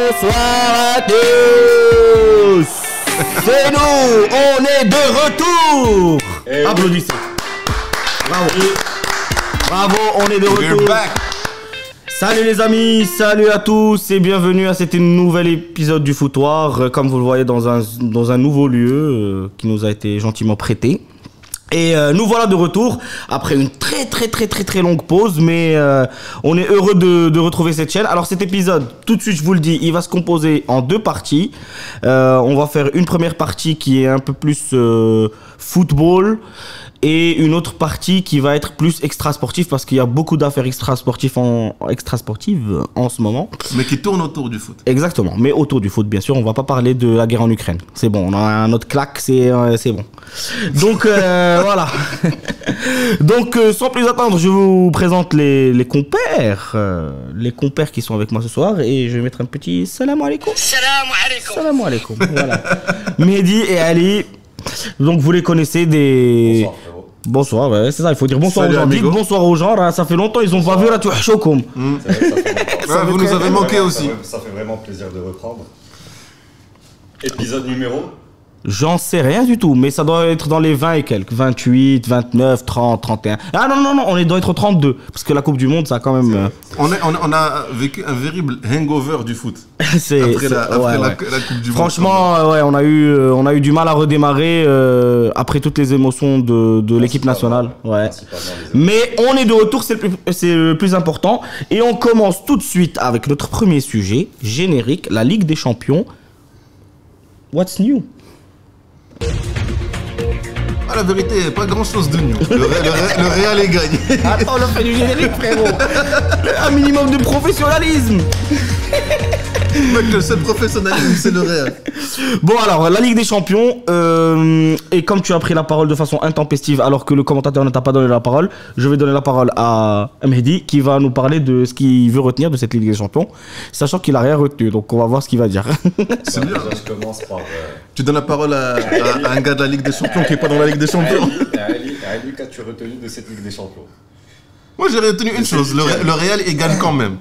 Bonsoir à tous. C'est nous, on est de retour. Applaudissez. Bravo. Bravo, on est de retour. Salut les amis, salut à tous et bienvenue à cet nouvel épisode du Foutoir. Comme vous le voyez dans un nouveau lieu qui nous a été gentiment prêté. Et nous voilà de retour après une très longue pause, mais on est heureux de retrouver cette chaîne. Alors cet épisode, tout de suite je vous le dis, il va se composer en deux parties. On va faire une première partie qui est un peu plus football et une autre partie qui va être plus extra-sportive parce qu'il y a beaucoup d'affaires extra-sportives en ce moment. Mais qui tournent autour du foot. Exactement, mais autour du foot bien sûr, on va pas parler de la guerre en Ukraine. C'est bon, on a un autre claque, c'est bon. Donc voilà. Donc sans plus attendre, je vous présente les compères. Les compères qui sont avec moi ce soir et je vais mettre un petit salam alaikum. Salam alaikum. Salam alaikum. Voilà. Mehdi et Ali. Donc vous les connaissez des... Bonsoir frérot. Bonsoir, ouais, c'est ça, il faut dire bonsoir Salut, aux gens. Dites amigo. bonsoir aux gens, là, ça fait longtemps, ils ont pas vu la touchokum. C'est vrai, ça fait longtemps. Ouais, vous nous avez manqué aussi. Ça fait vraiment plaisir de reprendre. Épisode numéro. J'en sais rien du tout, mais ça doit être dans les 20 et quelques. 28, 29, 30, 31. Ah non, on doit être 32. Parce que la Coupe du Monde, ça a quand même... On a vécu un véritable hangover du foot. c'est, Après ouais. la Coupe du Monde. Franchement, ouais, on a eu du mal à redémarrer après toutes les émotions de l'équipe nationale. Ouais. Mais on est de retour, c'est le plus important. Et on commence tout de suite avec notre premier sujet, générique, la Ligue des Champions. What's new? Ah, la vérité, pas grand chose de nous. Le Real est gagné. Attends, on a fait du générique, frérot. Un minimum de professionnalisme. Mec, le seul professionnalisme, c'est le Real. Bon alors, la Ligue des Champions, et comme tu as pris la parole de façon intempestive alors que le commentateur ne t'a pas donné la parole, je vais donner la parole à Mehdi qui va nous parler de ce qu'il veut retenir de cette Ligue des Champions, sachant qu'il a rien retenu, donc on va voir ce qu'il va dire. C'est bien. Déjà, je commence par. Tu donnes la parole à un gars de la Ligue des Champions qui est pas dans la Ligue des Champions. Ali, qu'as-tu retenu de cette Ligue des Champions? Moi, j'ai retenu une chose. Le Real, il gagne quand même.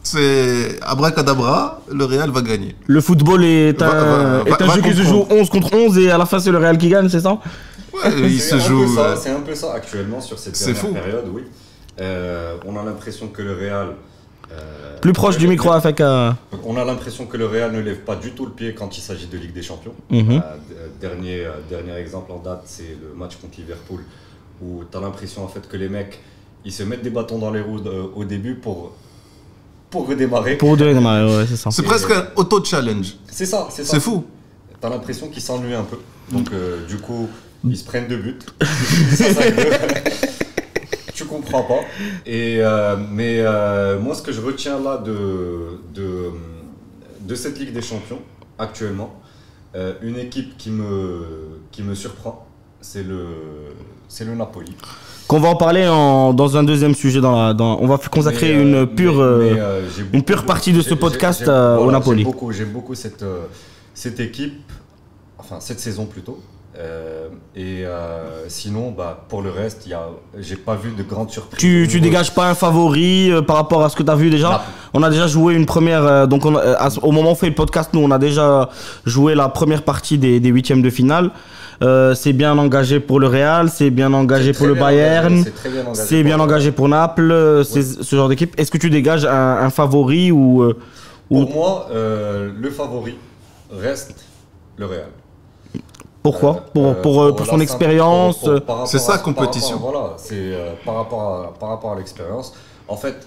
C'est abracadabra, le Real va gagner. Le football est un jeu qui se joue 11 contre 11 et à la fin c'est le Real qui gagne, c'est ça? Ouais, il se joue. C'est un peu ça actuellement sur cette C'est dernière fou. période, oui. On a l'impression que le Real. Plus proche du micro avec On a l'impression que le Real ne lève pas du tout le pied quand il s'agit de Ligue des Champions. Dernier exemple en date, c'est le match contre Liverpool, où tu as l'impression en fait que les mecs, ils se mettent des bâtons dans les roues au début pour redémarrer. Pour redémarrer, ouais, c'est ça. C'est presque un auto-challenge. C'est ça. C'est fou. Tu as l'impression qu'ils s'ennuient un peu. Donc du coup, ils se prennent 2 buts. Ça, tu comprends pas. Mais moi, ce que je retiens là de cette Ligue des Champions, actuellement, une équipe qui me surprend, c'est le Napoli. Qu'on va en parler dans un deuxième sujet. On va consacrer une pure partie de ce podcast au Napoli. J'aime beaucoup cette équipe, enfin cette saison plutôt. Sinon, pour le reste, j'ai pas vu de grandes surprises. Tu dégages pas un favori par rapport à ce que tu as vu déjà? On a déjà joué une première. Donc au moment où on fait le podcast, nous on a déjà joué la première partie des huitièmes de finale. C'est bien engagé pour le Real, c'est bien engagé pour le Bayern, c'est bien engagé pour Naples, c'est ce genre d'équipe. Est-ce que tu dégages un favori ou Pour moi, le favori reste le Real. Pourquoi? Pour son expérience. C'est sa compétition. Voilà, c'est par rapport à l'expérience. En fait,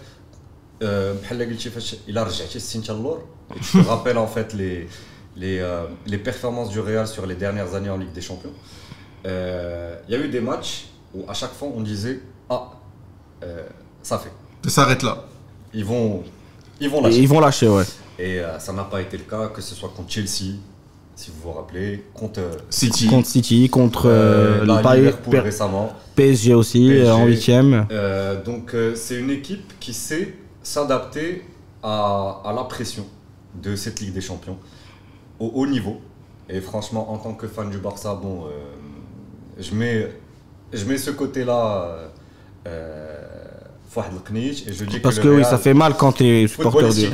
il a rejeté Sinchalor. Je te rappelle en fait les performances du Real sur les dernières années en Ligue des Champions. Il y a eu des matchs où à chaque fois on disait ça fait. Ça s'arrête là. Ils vont lâcher. Ils vont lâcher, ouais. Et ça n'a pas été le cas, que ce soit contre Chelsea, si vous vous rappelez, contre City. Contre City, contre Liverpool récemment. PSG aussi, PSG. en huitième. Donc c'est une équipe qui sait s'adapter à la pression de cette Ligue des Champions au haut niveau. Et franchement, en tant que fan du Barça, je mets ce côté-là et je dis Parce que que le oui, Real, ça fait mal quand tu es supporter du...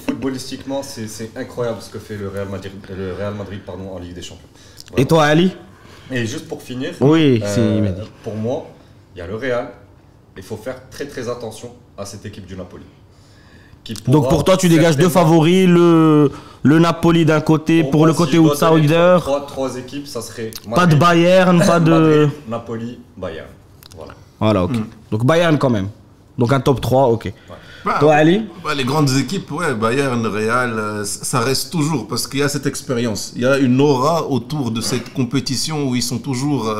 footballistiquement, c'est incroyable ce que fait le Real Madrid en Ligue des Champions. Voilà. Et toi, Ali? Et juste pour finir, Oui, il m'a dit. pour moi, il y a le Real. Il faut faire très très attention à cette équipe du Napoli. Donc pour toi, tu dégages deux favoris, le Napoli d'un côté, pour le côté outsider. Trois équipes, ça serait... Madrid, pas de Bayern, pas de... Madrid, Napoli, Bayern. Voilà, ok. Donc Bayern quand même. Donc un top 3, ok. Bah, toi, Ali? Les grandes équipes, ouais, Bayern, Real, ça reste toujours parce qu'il y a cette expérience. Il y a une aura autour de cette compétition où ils sont toujours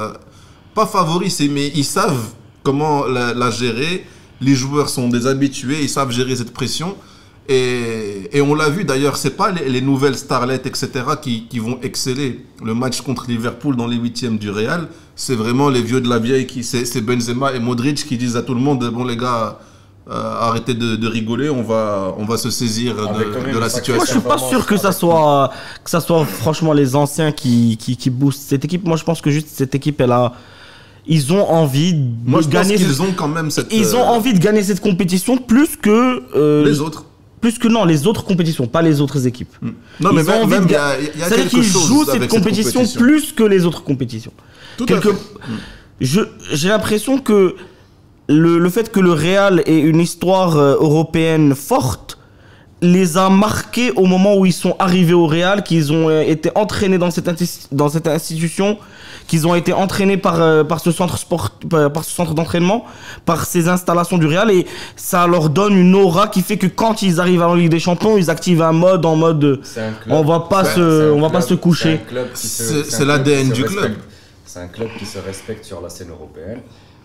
pas favoris, mais ils savent comment la gérer. Les joueurs sont des habitués, ils savent gérer cette pression. Et on l'a vu d'ailleurs, c'est pas les nouvelles starlettes, etc., qui vont exceller. Le match contre Liverpool dans les 8e du Real, c'est vraiment les vieux de la vieille, c'est Benzema et Modric qui disent à tout le monde, bon les gars, arrêtez de rigoler, on va se saisir de la situation. Moi je suis pas sûr que ça soit franchement les anciens qui boostent cette équipe. Moi je pense que juste cette équipe, ils ont envie de gagner. Ils ont quand même cette. Ils ont envie de gagner cette compétition plus que les autres. Plus que les autres compétitions, pas les autres équipes. Non, mais même il y a c'est-à-dire qu'ils jouent cette compétition plus que les autres compétitions. J'ai l'impression que le fait que le Real ait une histoire européenne forte les a marqués au moment où ils sont arrivés au Real, qu'ils ont été entraînés dans cette institution, qu'ils ont été entraînés par ce centre d'entraînement, par ces installations du Real, et ça leur donne une aura qui fait que quand ils arrivent en Ligue des Champions, ils activent un mode on va pas se coucher. C'est l'ADN du club. C'est un club qui se respecte sur la scène européenne,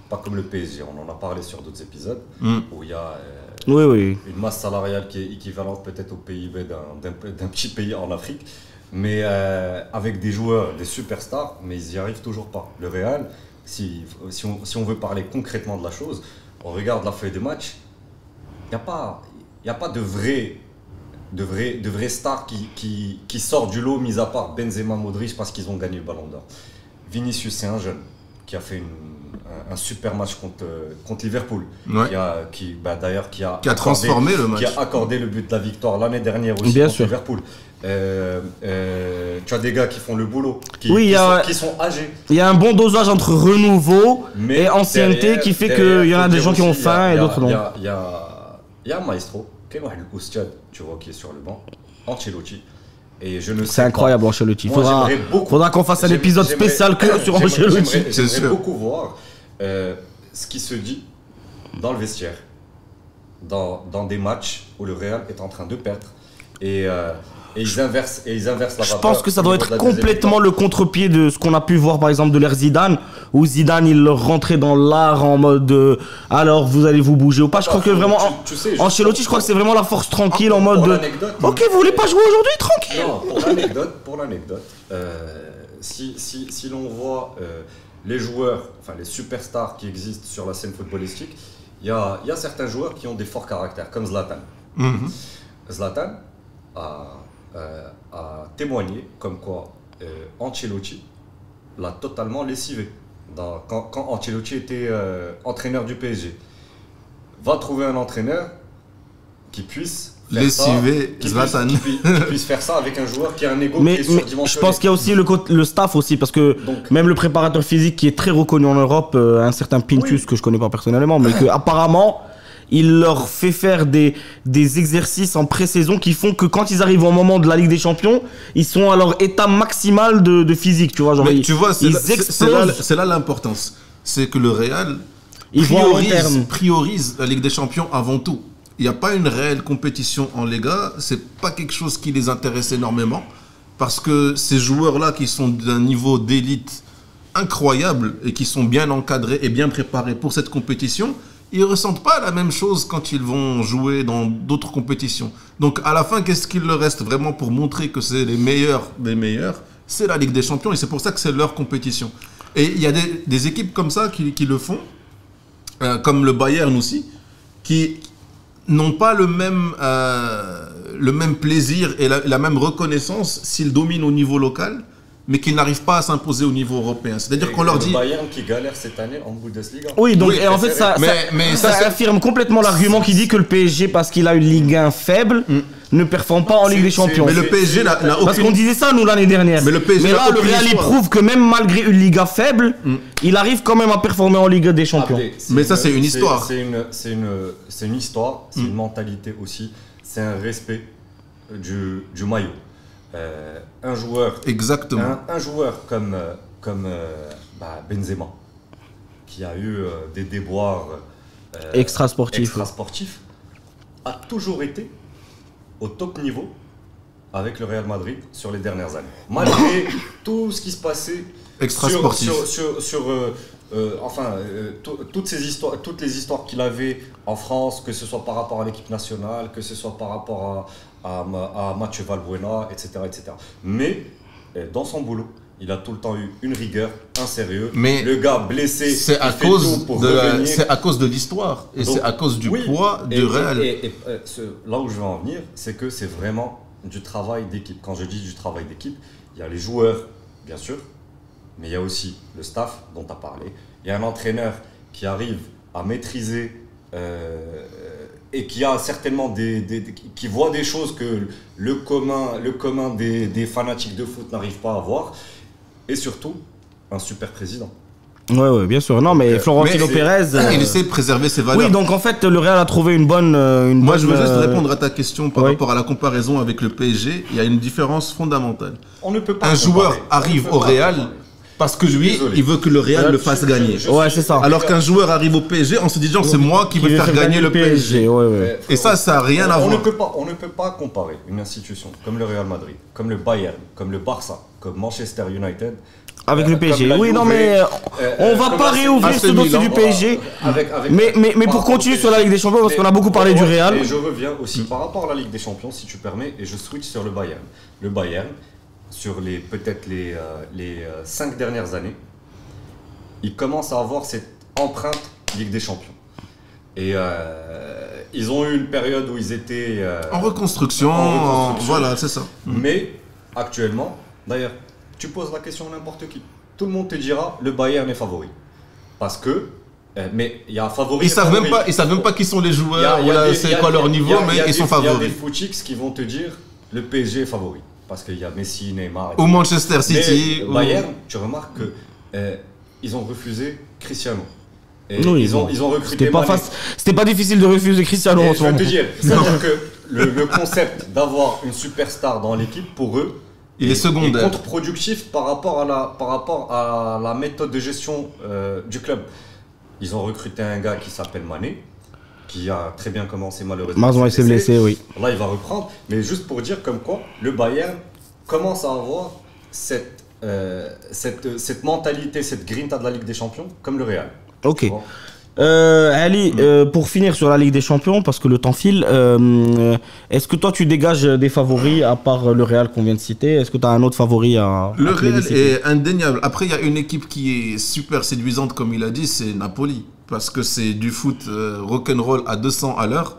pas comme le PSG. On en a parlé sur d'autres épisodes où il y a une masse salariale qui est équivalente peut-être au PIB d'un petit pays en Afrique. Mais avec des joueurs, des superstars, mais ils n'y arrivent toujours pas. Le Real, si on veut parler concrètement de la chose, on regarde la feuille des matchs, il n'y a pas de vrais stars qui sortent du lot, mis à part Benzema, Modric, parce qu'ils ont gagné le Ballon d'Or. Vinicius, c'est un jeune qui a fait un super match contre Liverpool, qui a transformé le match, qui a accordé le but de la victoire l'année dernière aussi contre Liverpool. Tu as des gars qui font le boulot, qui sont âgés. Il y a un bon dosage entre renouveau et ancienneté qui fait qu'il y en a des gens qui ont faim et d'autres non. Il y a un maestro, qui est tu vois, qui est sur le banc, Ancelotti. Et je ne sais c'est incroyable, Ancelotti. Faudra qu'on fasse un épisode spécial sur Ancelotti. J'aimerais beaucoup voir ce qui se dit dans le vestiaire, dans des matchs où le Real est en train de perdre. Et ils inversent la vapeur. Je pense que ça doit être complètement le contre-pied de ce qu'on a pu voir par exemple de l'ère Zidane, où Zidane il leur rentrait dans l'art en mode alors vous allez vous bouger ou pas. Je crois que vraiment Ancelotti, je crois que c'est vraiment la force tranquille en mode ok, vous voulez pas jouer aujourd'hui, tranquille. Non, pour l'anecdote, si l'on voit les joueurs, enfin les superstars qui existent sur la scène footballistique, il y a certains joueurs qui ont des forts caractères, comme Zlatan. Zlatan a témoigné comme quoi Ancelotti l'a totalement lessivé quand Ancelotti était entraîneur du PSG. Va trouver un entraîneur qui puisse lessiver Zlatan, qui puisse faire ça avec un joueur qui a un ego qui est surdimensionné. Je pense qu'il y a aussi le staff aussi, parce que même le préparateur physique qui est très reconnu en Europe, un certain Pintus que je connais pas personnellement, mais que apparemment il leur fait faire des exercices en pré-saison qui font que quand ils arrivent au moment de la Ligue des Champions, ils sont à leur état maximal de physique, tu vois. Genre tu vois, c'est là l'importance. C'est que le Real priorise la Ligue des Champions avant tout. Il n'y a pas une réelle compétition en Liga, c'est pas quelque chose qui les intéresse énormément, parce que ces joueurs-là qui sont d'un niveau d'élite incroyable et qui sont bien encadrés et bien préparés pour cette compétition, ils ne ressentent pas la même chose quand ils vont jouer dans d'autres compétitions. Donc à la fin, qu'est-ce qu'il leur reste vraiment pour montrer que c'est les meilleurs des meilleurs? C'est la Ligue des Champions, et c'est pour ça que c'est leur compétition. Et il y a des équipes comme ça qui le font, comme le Bayern aussi, qui n'ont pas le même plaisir et la même reconnaissance s'ils dominent au niveau local mais qu'ils n'arrivent pas à s'imposer au niveau européen. C'est-à-dire qu'on leur dit... Le Bayern qui galère cette année en Bundesliga. Oui, donc Oui, et en fait, ça affirme complètement l'argument qui dit que le PSG, parce qu'il a une Ligue 1 faible, ne performe pas en Ligue des Champions. Mais le PSG n'a Parce qu'on aucune... disait ça, nous, l'année dernière. Mais le PSG là, n'a le aucune Real, il histoire. prouve que même malgré une Liga faible, il arrive quand même à performer en Ligue des Champions. Mais ça, c'est une histoire. C'est une histoire, c'est une mentalité aussi, c'est un respect du maillot. Un joueur, Exactement. un joueur comme Benzema, qui a eu des déboires Extra-sportif. a toujours été au top niveau avec le Real Madrid sur les dernières années. Malgré tout ce qui se passait Extra-sportif. toutes les histoires qu'il avait en France, que ce soit par rapport à l'équipe nationale, que ce soit par rapport à Mathieu Valbuena, etc., etc. Mais dans son boulot, il a tout le temps eu une rigueur, un sérieux. Mais le gars blessé, c'est à cause de l'histoire et c'est à cause du poids du Real. Là où je veux en venir, c'est que c'est vraiment du travail d'équipe. Quand je dis du travail d'équipe, il y a les joueurs, bien sûr, mais il y a aussi le staff dont tu as parlé. Il y a un entraîneur qui arrive à maîtriser et qui a certainement qui voit des choses que le commun des fanatiques de foot n'arrive pas à voir. Et surtout, un super président. Ouais, bien sûr. Non, mais Florentino Pérez. Il essaie de préserver ses valeurs. Oui, donc en fait, le Real a trouvé une bonne. Moi, je veux juste répondre à ta question par rapport à la comparaison avec le PSG. Il y a une différence fondamentale. On ne peut pas. Un joueur arrive au Real parce que lui, il veut que le Real le fasse gagner. Ouais, c'est ça. Alors qu'un joueur arrive au PSG en se disant c'est moi qui veux faire gagner le PSG. Ouais. Et ça n'a rien à voir. On ne peut pas comparer une institution comme le Real Madrid, comme le Bayern, comme le Barça, comme Manchester United. Avec le PSG. Oui, non, mais on va pas réouvrir ce dossier du PSG. Mais pour continuer sur la Ligue des Champions, parce qu'on a beaucoup parlé du Real. Et je reviens aussi par rapport à la Ligue des Champions, si tu permets, et je switch sur le Bayern. Le Bayern, sur peut-être les 5 dernières années, il commence à avoir cette empreinte Ligue des Champions. Et ils ont eu une période où ils étaient en reconstruction. Voilà, c'est ça. Mais actuellement, d'ailleurs, tu poses la question à n'importe qui. Tout le monde te dira le Bayern est favori. Parce que, mais il y a un favori. Ils savent même pas qui sont les joueurs, c'est quoi leur niveau, mais ils sont favoris. Il y a des footix qui vont te dire le PSG est favori. Parce qu'il y a Messi, Neymar. Ou Manchester City. Mais Bayern, tu remarques que ils ont refusé Cristiano. Et oui, ils ont recruté. C'était pas difficile de refuser Cristiano en ce moment. Je veux te dire, c'est-à-dire que le concept d'avoir une superstar dans l'équipe, pour eux, il est secondaire. Et contre-productif par rapport à la méthode de gestion du club. Ils ont recruté un gars qui s'appelle Mané, qui a très bien commencé malheureusement. Il s'est blessé, oui. Là, il va reprendre. Mais juste pour dire comme quoi, le Bayern commence à avoir cette mentalité, cette grinta de la Ligue des Champions, comme le Real. Ok. Ali, pour finir sur la Ligue des Champions, parce que le temps file, est-ce que toi tu dégages des favoris à part le Real qu'on vient de citer? Est-ce que tu as un autre favori à Le Real est indéniable. Après, il y a une équipe qui est super séduisante, comme il a dit, c'est Napoli. Parce que c'est du foot rock'n'roll à 200 à l'heure.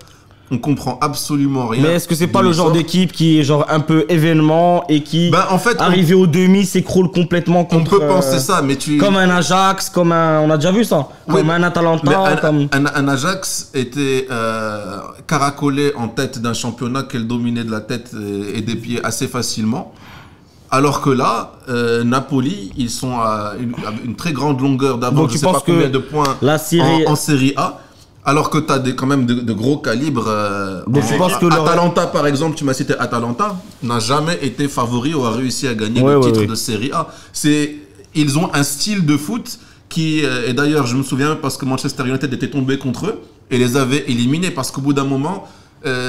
On comprend absolument rien. Mais est-ce que c'est pas le genre d'équipe qui est genre un peu événement et qui, en fait, arrivé au demi, s'écroule complètement contre... On peut penser ça, mais comme un Ajax, comme un... On a déjà vu ça. Comme un Atalanta. Un Ajax était caracolé en tête d'un championnat qu'elle dominait de la tête et des pieds assez facilement. Alors que là, Napoli, ils sont à une très grande longueur d'avance. Je ne sais pas combien de points en Série A. Alors que tu as quand même de gros calibres. Atalanta, par exemple, tu m'as cité Atalanta, n'a jamais été favori ou a réussi à gagner le titre de Série A. Ils ont un style de foot qui, et d'ailleurs, je me souviens parce que Manchester United était tombé contre eux et les avait éliminés parce qu'au bout d'un moment,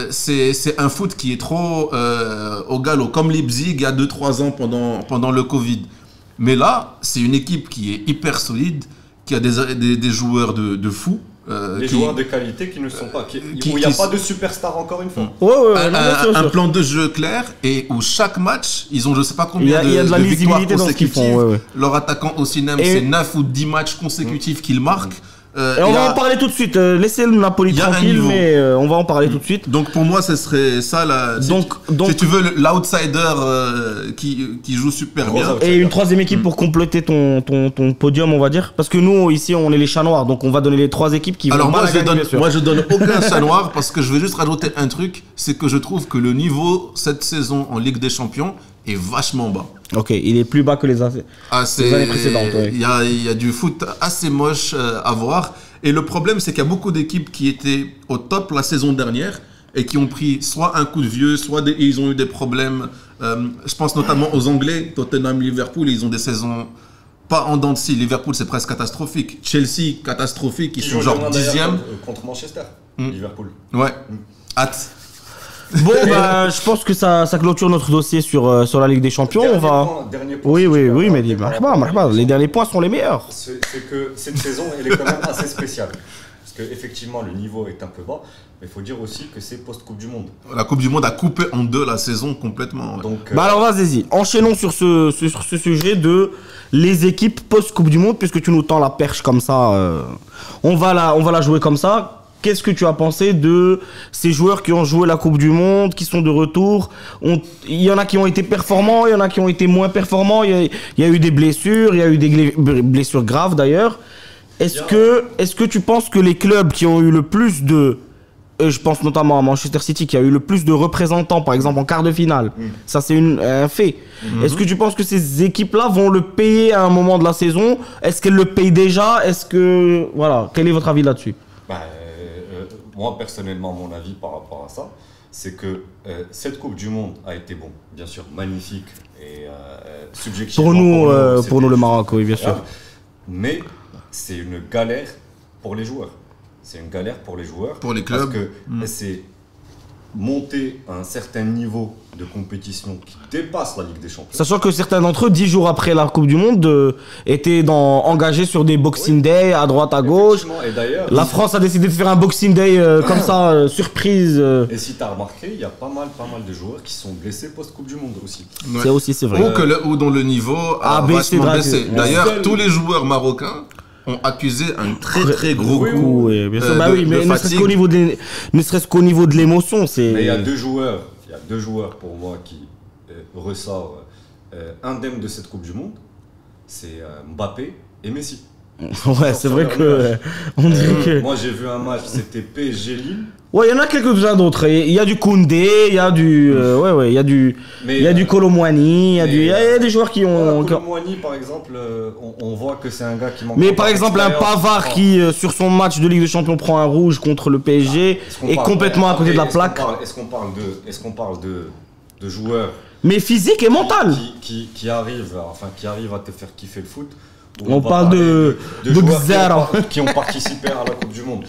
c'est un foot qui est trop au galop, comme Leipzig il y a 2-3 ans pendant le Covid. Mais là, c'est une équipe qui est hyper solide, qui a des joueurs de fous. Les joueurs de qualité qui ne sont pas. Où il n'y a pas de superstar encore une fois. Un plan de jeu clair et où chaque match, ils ont je ne sais pas combien de victoires consécutives. Leur attaquant au cinéma, c'est 9 ou 10 matchs consécutifs qu'ils marquent. Et on va en parler tout de suite. Laissez le Napoli tranquille, mais on va en parler tout de suite. Donc pour moi, ce serait ça là. Si tu veux l'outsider qui joue super bien. Et une troisième équipe pour compléter ton podium, on va dire. Parce que nous ici, on est les chats noirs, donc on va donner les 3 équipes qui vont. Alors moi, je donne aucun chat noir parce que je vais juste rajouter un truc, c'est que je trouve que le niveau cette saison en Ligue des Champions est vachement bas. Ok, il est plus bas que les années précédentes. Il y a du foot assez moche à voir. Et le problème, c'est qu'il y a beaucoup d'équipes qui étaient au top la saison dernière et qui ont pris soit un coup de vieux, soit ils ont eu des problèmes. Je pense notamment aux Anglais, Tottenham, Liverpool, ils ont des saisons pas en dents de scie. Liverpool, c'est presque catastrophique. Chelsea, catastrophique, ils sont genre 10e. Contre Manchester, Liverpool. Ouais, hâte. Bon, je pense que ça clôture notre dossier sur la Ligue des Champions. Dernier point, oui, mais les derniers points sont les meilleurs. C'est que cette saison, elle est quand même assez spéciale. Parce qu'effectivement, le niveau est un peu bas, mais il faut dire aussi que c'est post-Coupe du Monde. La Coupe du Monde a coupé en deux la saison complètement. Ouais. Donc, alors vas-y, enchaînons sur ce sujet de les équipes post-Coupe du Monde, puisque tu nous tends la perche comme ça. On va la jouer comme ça. Qu'est-ce que tu as pensé de ces joueurs qui ont joué la Coupe du Monde, qui sont de retour? Il y en a qui ont été performants, il y en a qui ont été moins performants. Il y a eu des blessures, il y a eu des blessures graves d'ailleurs. Est-ce que tu penses que les clubs qui ont eu le plus de... je pense notamment à Manchester City qui a eu le plus de représentants, par exemple en quart de finale. Ça, c'est un fait. Est-ce que tu penses que ces équipes-là vont le payer à un moment de la saison? Est-ce qu'elles le payent déjà? Voilà, quel est votre avis là-dessus? Moi, personnellement, mon avis par rapport à ça, c'est que cette Coupe du Monde a été, bien sûr, magnifique et subjectivement. Pour nous, le Maroc, oui, bien sûr. Mais c'est une galère pour les joueurs. C'est une galère pour les joueurs. Pour les clubs. Parce que c'est monter à un certain niveau de compétition qui dépasse la Ligue des Champions. Sachant que certains d'entre eux, 10 jours après la Coupe du Monde, étaient engagés sur des Boxing Day à droite, à gauche. Et d'ailleurs, la France a décidé de faire un Boxing Day comme ça, surprise. Et si tu as remarqué, il y a pas mal de joueurs qui sont blessés post-Coupe du Monde aussi. Ouais. C'est vrai. Ou dont le niveau a vachement baissé. D'ailleurs, tous les joueurs marocains ont accusé un très gros coup. Oui, bien sûr. Mais ne serait-ce qu'au niveau de l'émotion, c'est. Mais il y a deux joueurs pour moi qui ressortent indemnes de cette Coupe du Monde, c'est Mbappé et Messi. Ouais, c'est vrai que on dirait que. Moi, j'ai vu un match, c'était PSG Lille. Ouais, il y en a quelques-uns d'autres. Il y a du Koundé, il y a du il y a du Kolo Muani, il y a des joueurs qui ont. Kolo Muani, par exemple, on voit que c'est un gars qui manque. Mais par exemple, un Pavard qui sur son match de Ligue des Champions prend un rouge contre le PSG est complètement à côté de la plaque. Est-ce qu'on parle de joueurs mais physique et mental qui arrivent à te faire kiffer le foot? On parle de joueurs qui ont participé à la Coupe du Monde.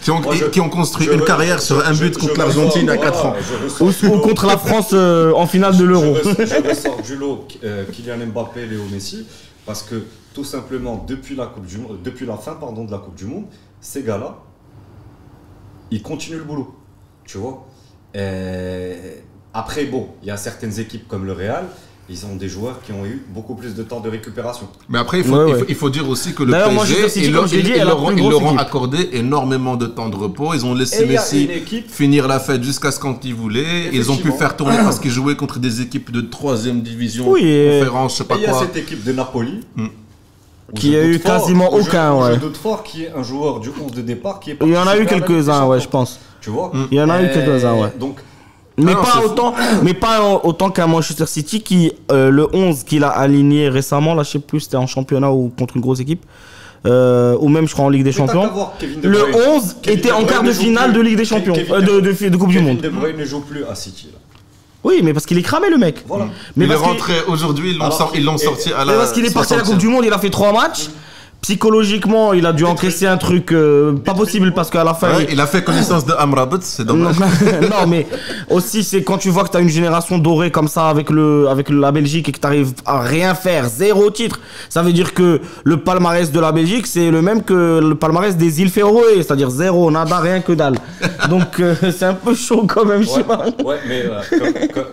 Qui ont construit une carrière sur un but contre l'Argentine à 4 ans. Ou contre la France en finale de l'Euro. Je ressors du lot Kylian Mbappé, Léo Messi, parce que tout simplement, depuis la fin de la Coupe du Monde, ces gars-là, ils continuent le boulot. Tu vois. Après, il y a certaines équipes comme le Real. Ils ont des joueurs qui ont eu beaucoup plus de temps de récupération. Mais après, il faut dire aussi que le PSG, ils leur ont accordé énormément de temps de repos. Ils ont laissé Messi finir la fête jusqu'à ce quand ils voulaient. Ils ont pu faire tourner parce qu'ils jouaient contre des équipes de 3e division, conférence, je sais pas quoi. Et il y a cette équipe de Napoli. Qui a eu quasiment aucun. Je doute fort qu'il y ait un joueur du 11 de départ qui est parti. Il y en a eu quelques-uns, je pense. Tu vois. Il y en a eu quelques-uns, ouais. Donc, mais pas autant qu'à Manchester City qui le 11 qu'il a aligné récemment, là je sais plus c'était en championnat ou contre une grosse équipe ou même je crois en Ligue des Champions. Le 11 était en quart de finale de Ligue des Champions, de Coupe du Monde. Kevin De Bruyne ne joue plus à City là. Oui, mais parce qu'il est cramé le mec. Voilà. Mais il est rentré aujourd'hui, ils l'ont sorti à la. Parce qu'il est parti à la Coupe du Monde, il a fait 3 matchs. Psychologiquement, il a dû encaisser un truc pas possible parce qu'à la fin. Il a fait connaissance de Amrabat, c'est dommage. Non, mais aussi, c'est quand tu vois que tu as une génération dorée comme ça avec la Belgique et que tu arrives à rien faire, 0 titre. Ça veut dire que le palmarès de la Belgique, c'est le même que le palmarès des îles Féroé, c'est-à-dire 0, nada, rien que dalle. Donc, c'est un peu chaud quand même, je sais pas. Ouais, mais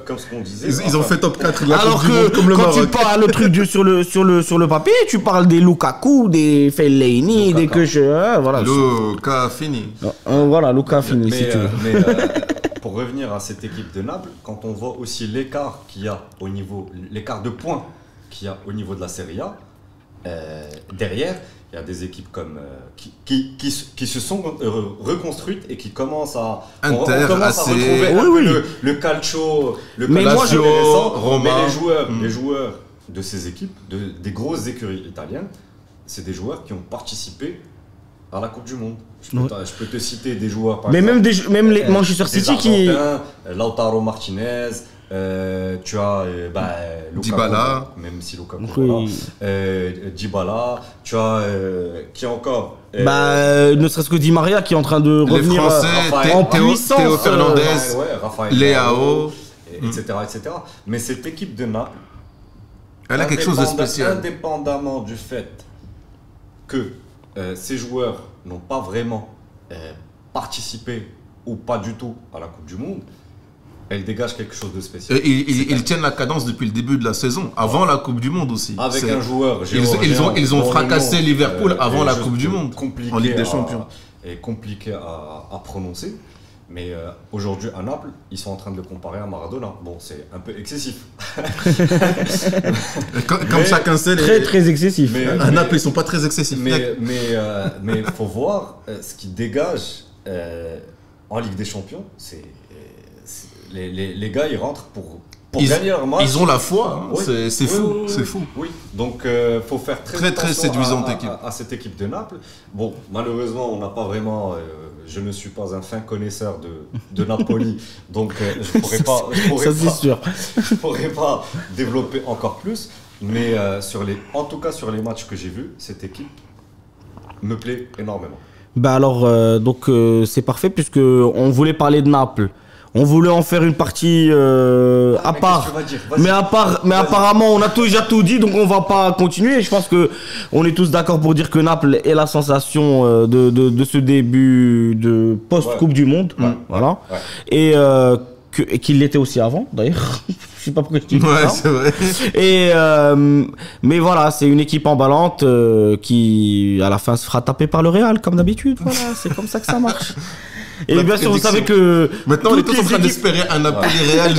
comme ce qu'on disait. Ils ont fait top 4 de la alors Coupe du Monde comme le Maroc. Alors que quand tu parles le truc sur le papier, tu parles des Lukaku, des des Fellaini, des que voilà. Luca fini. Voilà, Luca fini, si tu veux. Mais pour revenir à cette équipe de Naples, quand on voit aussi l'écart qu'il y a au niveau, l'écart de points qu'il y a au niveau de la Serie A, derrière, il y a des équipes comme qui se sont reconstruites et qui commencent à retrouver le calcio, Roma. Mais les joueurs de ces équipes, des grosses écuries italiennes, c'est des joueurs qui ont participé à la Coupe du Monde. Je peux te citer des joueurs. Mais même les Manchester City qui. Lautaro Martinez. Tu as Dybala, même si Lukaku Dybala, tu as qui encore ne serait-ce que Di Maria qui est en train de revenir en puissance, Théo Fernandez, Léao, etc. Mais cette équipe de Naples, elle a quelque chose de spécial. Indépendamment du fait que ces joueurs n'ont pas vraiment participé ou pas du tout à la Coupe du Monde, elle dégage quelque chose de spécial. Ils tiennent la cadence depuis le début de la saison, avant la Coupe du Monde aussi. Avec un joueur ils ont fracassé Liverpool avant la Coupe du Monde, en Ligue des Champions. Et compliqué à prononcer. Mais aujourd'hui, à Naples, ils sont en train de le comparer à Maradona. Bon, c'est un peu excessif. Comme chacun sait, très excessif. À Naples, ils sont pas très excessifs. Mais faut voir ce qui dégage en Ligue des Champions. Les gars, ils rentrent pour gagner leur match. Ils ont la foi, hein. Oui. C'est fou. C'est fou. Oui. Donc, faut faire très séduisante à cette équipe de Naples. Bon, malheureusement, on n'a pas vraiment. Je ne suis pas un fin connaisseur de Napoli, donc je pourrais pas développer encore plus. Mais en tout cas sur les matchs que j'ai vus, cette équipe me plaît énormément. Donc c'est parfait puisque on voulait parler de Naples. On voulait en faire une partie à part, mais apparemment on a déjà tout dit, donc on va pas continuer. Je pense que on est tous d'accord pour dire que Naples est la sensation de ce début de post-Coupe du Monde, voilà, et qu'il l'était aussi avant d'ailleurs. Je sais pas pourquoi je dis ça. C'est vrai. Et mais voilà, c'est une équipe emballante qui à la fin se fera taper par le Real comme d'habitude. Voilà, c'est comme ça que ça marche. Et bien sûr, vous savez que maintenant on est tous en train d'espérer un Napoli Real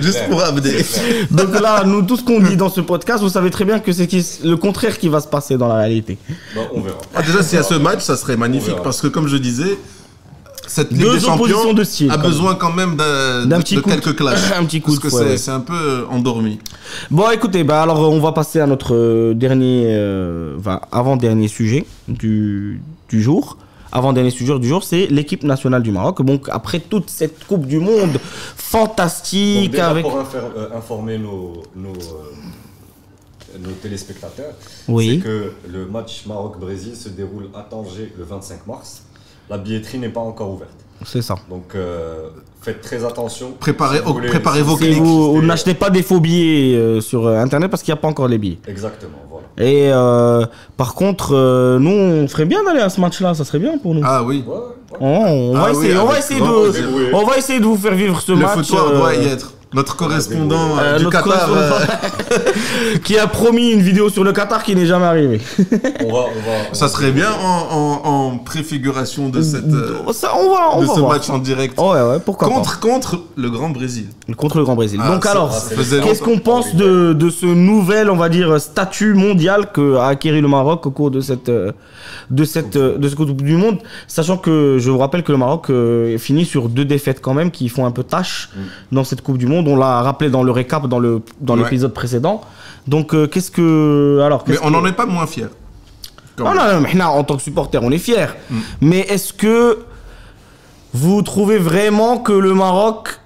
juste pour Abdé. Donc là, nous tout ce qu'on dit dans ce podcast, vous savez très bien que c'est le contraire qui va se passer dans la réalité. On verra. Déjà, s'il y a ce match, ça serait magnifique parce que comme je disais, cette Ligue des Champions a besoin quand même de quelques clashs. Un petit coup parce que c'est un peu endormi. Bon, écoutez, alors on va passer à notre avant-dernier sujet du jour. Avant-dernier sujet du jour, c'est l'équipe nationale du Maroc. Donc, après toute cette Coupe du Monde fantastique. Donc déjà, pour informer nos téléspectateurs, c'est que le match Maroc-Brésil se déroule à Tanger le 25 mars. La billetterie n'est pas encore ouverte. C'est ça. Donc, faites très attention. Préparez vos clics. Vous n'achetez pas des faux billets sur Internet parce qu'il n'y a pas encore les billets. Exactement, voilà. Et par contre, nous, on ferait bien d'aller à ce match-là. Ça serait bien pour nous. Ah oui. On va essayer de vous faire vivre ce match. Le photo doit y être. Notre correspondant du Qatar qui a promis une vidéo sur le Qatar qui n'est jamais arrivée. Ça serait bien en préfiguration de ce match en direct. Ouais, pourquoi contre le Grand Brésil. Contre le Grand Brésil. Donc alors, qu'est-ce qu'on pense de ce nouvel, on va dire, statut mondial qu'a acquis le Maroc au cours de cette Coupe du Monde, sachant que je vous rappelle que le Maroc finit sur 2 défaites quand même qui font un peu tâche dans cette Coupe du Monde. On l'a rappelé dans le récap dans l'épisode précédent. Donc mais on n'en est pas moins fiers. Non, en tant que supporter, on est fiers. Mais est-ce que vous trouvez vraiment que le Maroc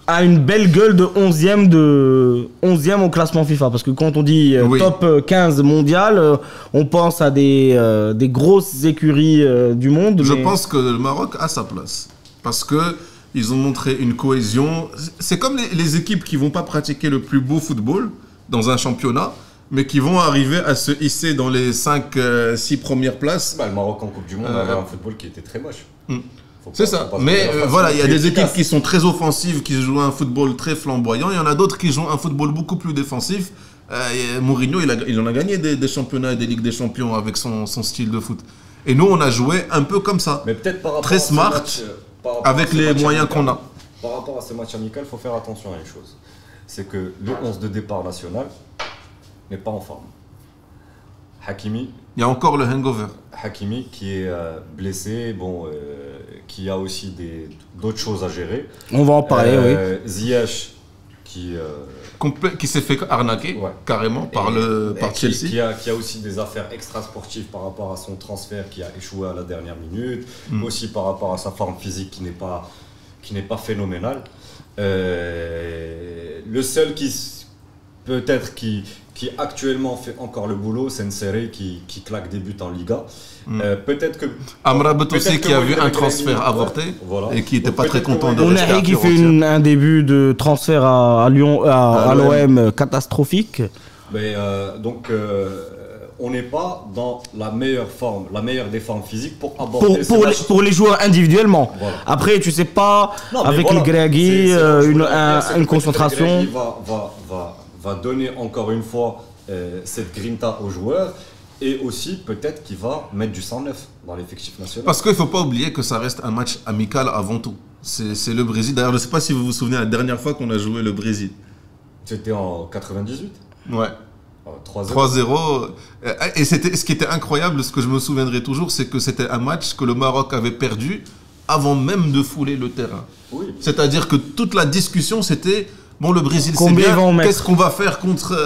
a une belle gueule de 11e au classement FIFA? Parce que quand on dit top 15 mondial, on pense à des grosses écuries du monde. Je pense que le Maroc a sa place. Parce que ils ont montré une cohésion. C'est comme les équipes qui vont pas pratiquer le plus beau football dans un championnat, mais qui vont arriver à se hisser dans les 5-6 premières places. Le Maroc en Coupe du Monde avait un football qui était très moche. C'est ça. Mais voilà, il y a des équipes qui sont très offensives, qui jouent un football très flamboyant. Il y en a d'autres qui jouent un football beaucoup plus défensif, Mourinho, il en a gagné des championnats et des Ligues des Champions avec son style de foot. Et nous, on a joué un peu comme ça. Mais peut-être par rapport très smart, avec les moyens qu'on a. Par rapport à ce match amical, il faut faire attention à une chose. C'est que le 11 de départ national n'est pas en forme. Hakimi. Il y a encore le hangover. Hakimi qui est blessé, qui a aussi d'autres choses à gérer. On va en parler, oui. Ziyech qui s'est fait arnaquer carrément par Chelsea. Qui a aussi des affaires extrasportives par rapport à son transfert qui a échoué à la dernière minute, aussi par rapport à sa forme physique qui n'est pas phénoménale. Le seul peut-être qui actuellement fait encore le boulot, c'est Nsere qui claque des buts en Liga. Peut-être que Amrabat aussi qui a vu un transfert avorté et qui n'était pas très content de rester à qui fait un début de transfert à Lyon, à l'OM catastrophique. Mais on n'est pas dans la meilleure forme, la meilleure des formes physiques pour aborder pour les joueurs individuellement. Voilà. Après, tu sais pas, avec le Gréagui, une concentration. Le va donner encore une fois cette grinta aux joueurs et aussi peut-être qu'il va mettre du sang neuf dans l'effectif national. Parce qu'il ne faut pas oublier que ça reste un match amical avant tout. C'est le Brésil. D'ailleurs, je ne sais pas si vous vous souvenez la dernière fois qu'on a joué le Brésil. C'était en 98 ? Ouais. 3-0. Et ce qui était incroyable, ce que je me souviendrai toujours, c'est que c'était un match que le Maroc avait perdu avant même de fouler le terrain. Oui. C'est-à-dire que toute la discussion, c'était... Bon, le Brésil, c'est bien. Qu'est-ce qu'on va faire contre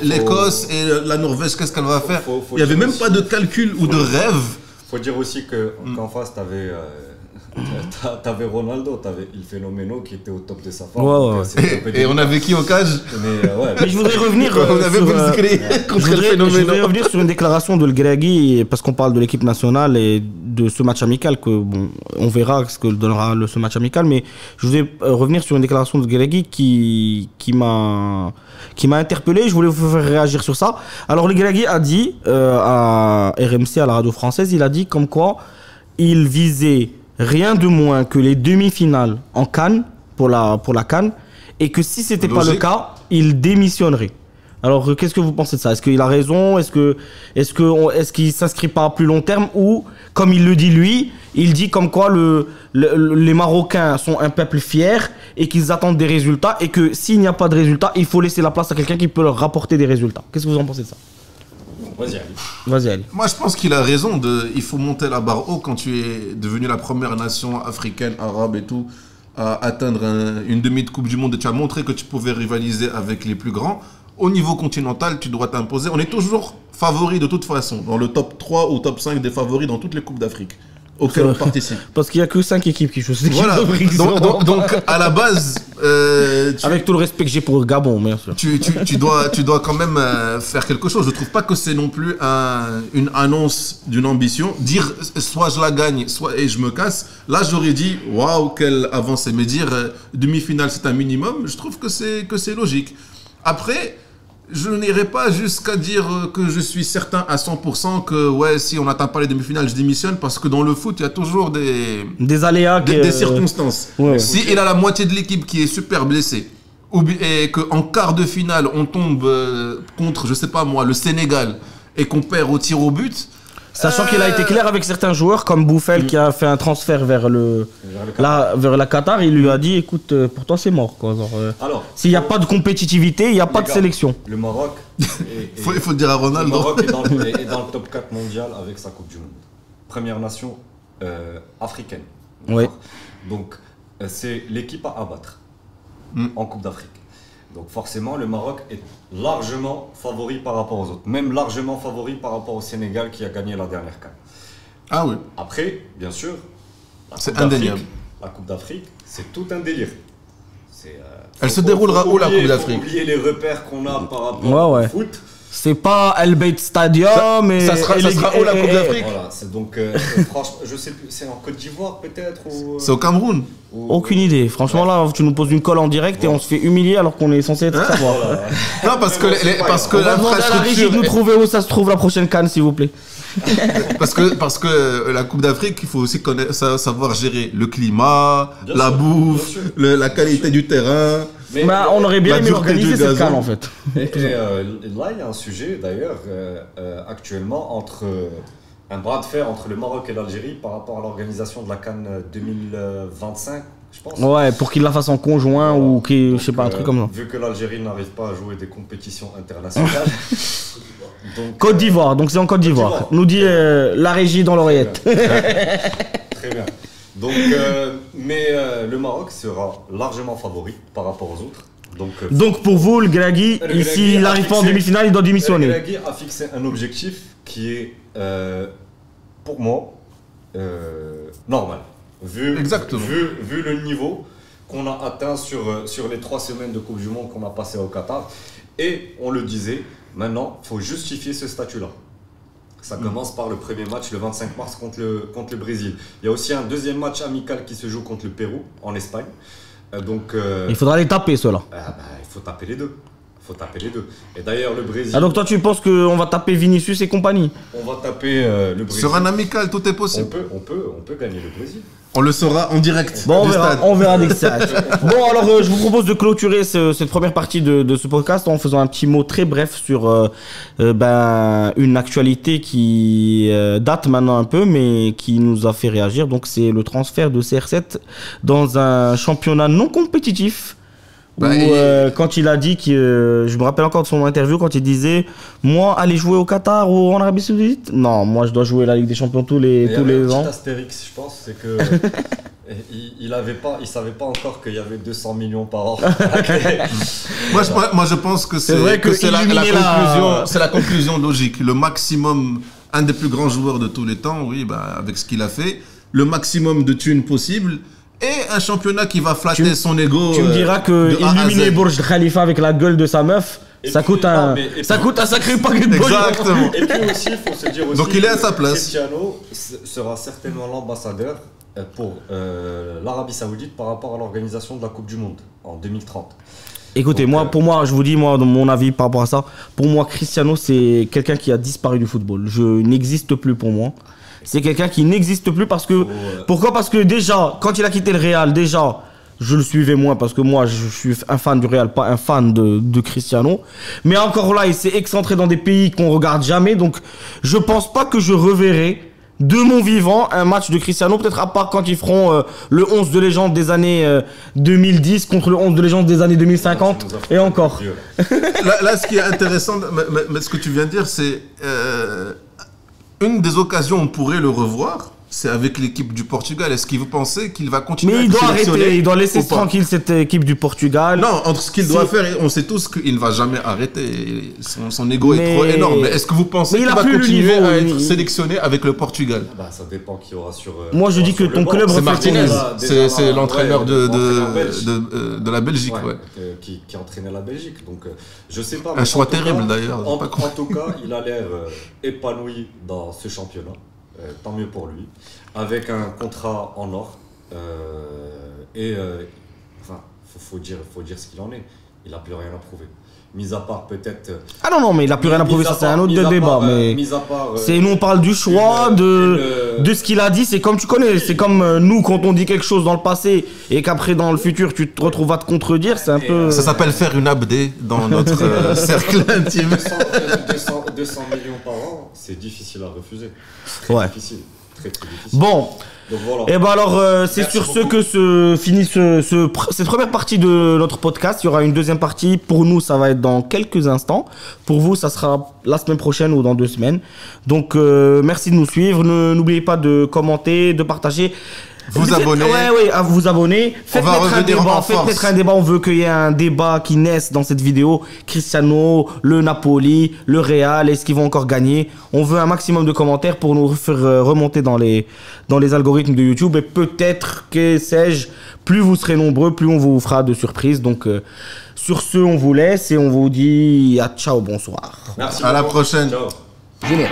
l'Écosse et la Norvège? Qu'est-ce qu'elle va faire? Il n'y avait même pas de calcul ou de rêve. Il faut dire aussi qu'en face, tu avais Ronaldo, tu avais Il Fenomeno qui était au top de sa forme. Et on avait qui au cage? Mais je voudrais revenir sur une déclaration de El Gréagui, parce qu'on parle de l'équipe nationale et de ce match amical, on verra ce que donnera ce match amical, mais je voudrais revenir sur une déclaration de El Gréagui qui m'a interpellé. Je voulais vous faire réagir sur ça. Alors, El Gréagui a dit à RMC, à la radio française, il a dit comme quoi il visait rien de moins que les demi-finales en CAN pour la CAN, et que si c'était pas le cas, il démissionnerait. Alors, qu'est-ce que vous pensez de ça? Est-ce qu'il a raison? Est-ce qu'il s'inscrit pas à plus long terme? Ou, comme il le dit lui, il dit comme quoi les Marocains sont un peuple fier et qu'ils attendent des résultats, et que s'il n'y a pas de résultats, il faut laisser la place à quelqu'un qui peut leur rapporter des résultats. Qu'est-ce que vous en pensez de ça? Vas-y, Ali. Moi, je pense qu'il a raison. Il faut monter la barre haut quand tu es devenu la première nation africaine, arabe et tout, à atteindre une demi de Coupe du Monde. Et tu as montré que tu pouvais rivaliser avec les plus grands. Au niveau continental, tu dois t'imposer. On est toujours favori de toute façon, dans le top 3 ou top 5 des favoris dans toutes les Coupes d'Afrique auxquelles on participe. Parce qu'il n'y a que 5 équipes qui jouent. Voilà. Donc, à la base... avec tout le respect que j'ai pour Gabon, bien sûr. Tu dois quand même faire quelque chose. Je ne trouve pas que c'est non plus une annonce d'une ambition. Dire soit je la gagne, soit et je me casse. Là, j'aurais dit waouh, quelle avancée. Mais dire demi-finale, c'est un minimum, je trouve que c'est logique. Après... Je n'irai pas jusqu'à dire que je suis certain à 100% que si on n'atteint pas les demi-finales, je démissionne, parce que dans le foot, il y a toujours des aléas, des circonstances. Si il a la moitié de l'équipe qui est super blessée, et qu'en quart de finale, on tombe contre, je sais pas moi, le Sénégal, et qu'on perd au tir au but... Sachant qu'il a été clair avec certains joueurs, comme Bouffel qui a fait un transfert vers la Qatar, il lui a dit écoute, pour toi c'est mort. Alors, s'il n'y a pas de compétitivité, il n'y a pas de sélection. Le Maroc, il faut le dire à Ronaldo. Le Maroc est dans le top 4 mondial avec sa Coupe du Monde. Première nation africaine. Oui. Donc, c'est l'équipe à abattre en Coupe d'Afrique. Donc forcément, le Maroc est largement favori par rapport aux autres. Même largement favori par rapport au Sénégal qui a gagné la dernière CAN. Ah oui. Après, bien sûr, c'est indéniable. La Coupe d'Afrique, c'est tout un délire. Elle se déroulera où la Coupe d'Afrique? Oublier les repères qu'on a par rapport au foot. C'est pas El Beit Stadium. Ça sera où la Coupe d'Afrique? Voilà, c'est donc franchement, je sais plus, c'est en Côte d'Ivoire peut-être ou... C'est au Cameroun? Aucune idée. Franchement, là, tu nous poses une colle en direct et on se fait humilier alors qu'on est censé être savoir. Non, parce que l'infrastructure... nous trouver où ça se trouve la prochaine CAN, s'il vous plaît. parce que la Coupe d'Afrique, il faut aussi savoir gérer le climat, la bouffe, la qualité du terrain. Mais on aurait bien la aimé dureté organiser du cette gazon. CAN en fait. là, il y a un sujet d'ailleurs actuellement entre un bras de fer entre le Maroc et l'Algérie par rapport à l'organisation de la CAN 2025, je pense. Ouais, pour qu'ils la fassent en conjoint ou qu'il, Donc, je sais pas, un truc comme ça. Vu que l'Algérie n'arrive pas à jouer des compétitions internationales. Donc, Côte d'Ivoire, donc c'est en Côte d'Ivoire. d'Ivoire. Nous dit la régie dans l'oreillette. Très bien. Donc, mais le Maroc sera largement favori par rapport aux autres. Donc pour vous, le Gragui, Le Gragui s'il a n'arrive pas en fixé- demi-finale, il doit Le démissionner. Gragui a fixé un objectif qui est, pour moi, normal. Exactement. Vu le niveau qu'on a atteint sur les 3 semaines de Coupe du Monde qu'on a passé au Qatar. Et on le disait, maintenant, il faut justifier ce statut-là. Ça commence par le premier match le 25 mars contre le Brésil. Il y a aussi un deuxième match amical qui se joue contre le Pérou en Espagne. Il faudra les taper, ceux-là. Il faut taper les deux. Et d'ailleurs, le Brésil. Ah, donc toi, tu penses qu'on va taper Vinicius et compagnie? On va taper le Brésil. Sur un amical, tout est possible. On peut gagner le Brésil. On le saura en direct. Bon, du stade. on verra dès que ça arrive. Bon, alors je vous propose de clôturer cette première partie de ce podcast en faisant un petit mot très bref sur une actualité qui date maintenant un peu, mais qui nous a fait réagir. Donc, c'est le transfert de CR7 dans un championnat non compétitif. Bah, Où, quand il a dit que je me rappelle encore de son interview quand il disait moi aller jouer au Qatar ou en Arabie Saoudite, non, moi je dois jouer la Ligue des Champions tous les Il y avait un ans. petit astérix, je pense, c'est que il savait pas encore qu'il y avait 200 millions par an. Moi, je pense que c'est vrai que c'est illuminer c'est la conclusion logique. Le maximum, un des plus grands joueurs de tous les temps, oui, avec ce qu'il a fait, le maximum de thunes possible. Et un championnat qui va flatter son ego. Tu me diras que de A à Z. illuminer Burj Khalifa avec la gueule de sa meuf, ça coûte un sacré paquet de pognon. Exactement. Et puis aussi, il faut se dire aussi Donc il est à que sa place. Cristiano sera certainement l'ambassadeur pour l'Arabie Saoudite par rapport à l'organisation de la Coupe du Monde en 2030. Écoutez, Donc, pour moi, je vous dis, moi, dans mon avis par rapport à ça, pour moi, Cristiano, c'est quelqu'un qui a disparu du football. Je n'existe plus pour moi. C'est quelqu'un qui n'existe plus parce que... Pourquoi? Parce que déjà, quand il a quitté le Real, déjà, je le suivais moins parce que moi, je suis un fan du Real, pas un fan de Cristiano. Mais encore là, il s'est excentré dans des pays qu'on regarde jamais. Donc, je pense pas que je reverrai de mon vivant un match de Cristiano, peut-être à part quand ils feront le 11 de légende des années 2010 contre le 11 de légende des années 2050 et encore. Là, ce qui est intéressant, mais ce que tu viens de dire, c'est une des occasions où on pourrait le revoir, c'est avec l'équipe du Portugal. Est-ce que vous pensez qu'il va continuer Mais à il être doit sélectionné arrêter, il doit laisser ou pas? tranquille cette équipe du Portugal. Non, entre ce qu'il doit faire, on sait tous qu'il ne va jamais arrêter. Son ego est trop énorme. Mais est-ce que vous pensez Mais il qu'il a va plus le continuer niveau, à être il- sélectionné avec le Portugal? Ça dépend qui aura sur. Moi, je dis que sur le ton banc. club C'est refait Martinez, tourner. c'est l'entraîneur l'entraîneur belge. de la Belgique. Ouais, Ouais. qui entraînait la Belgique. Donc, je sais pas. Un mais choix en tout terrible, cas- d'ailleurs, En, pas en tout cas, il a l'air épanoui dans ce championnat. Tant mieux pour lui. Avec un contrat en or. Faut dire ce qu'il en est. Il n'a plus rien à prouver. Mis à part peut-être. Ah non, mais il a plus rien à prouver, ça c'est un autre débat. Mais nous on parle du choix, de ce qu'il a dit, c'est comme tu connais, c'est comme nous quand on dit quelque chose dans le passé et qu'après dans le futur tu te retrouves à te contredire, c'est un peu... Ça s'appelle faire une abdé dans notre cercle intime. 200 millions par an, c'est difficile à refuser. Ouais. Difficile. Très difficile. Bon, Donc voilà. et ben alors c'est Merci sur ce beaucoup. que se finit cette première partie de notre podcast. Il y aura une deuxième partie, pour nous ça va être dans quelques instants, pour vous ça sera la semaine prochaine ou dans 2 semaines. Donc merci de nous suivre, n'oubliez pas de commenter, de partager. Vous abonner. Ouais, à vous abonner. Faites va naître un revenir débat. en Faites force. naître un débat. On veut qu'il y ait un débat qui naisse dans cette vidéo. Cristiano, le Napoli, le Real, est-ce qu'ils vont encore gagner? On veut un maximum de commentaires pour nous faire remonter dans les algorithmes de YouTube. Et peut-être, que sais-je, plus vous serez nombreux, plus on vous fera de surprises. Donc, sur ce, on vous laisse et on vous dit à ciao, bonsoir. Merci À la beaucoup. prochaine. Ciao. Génial.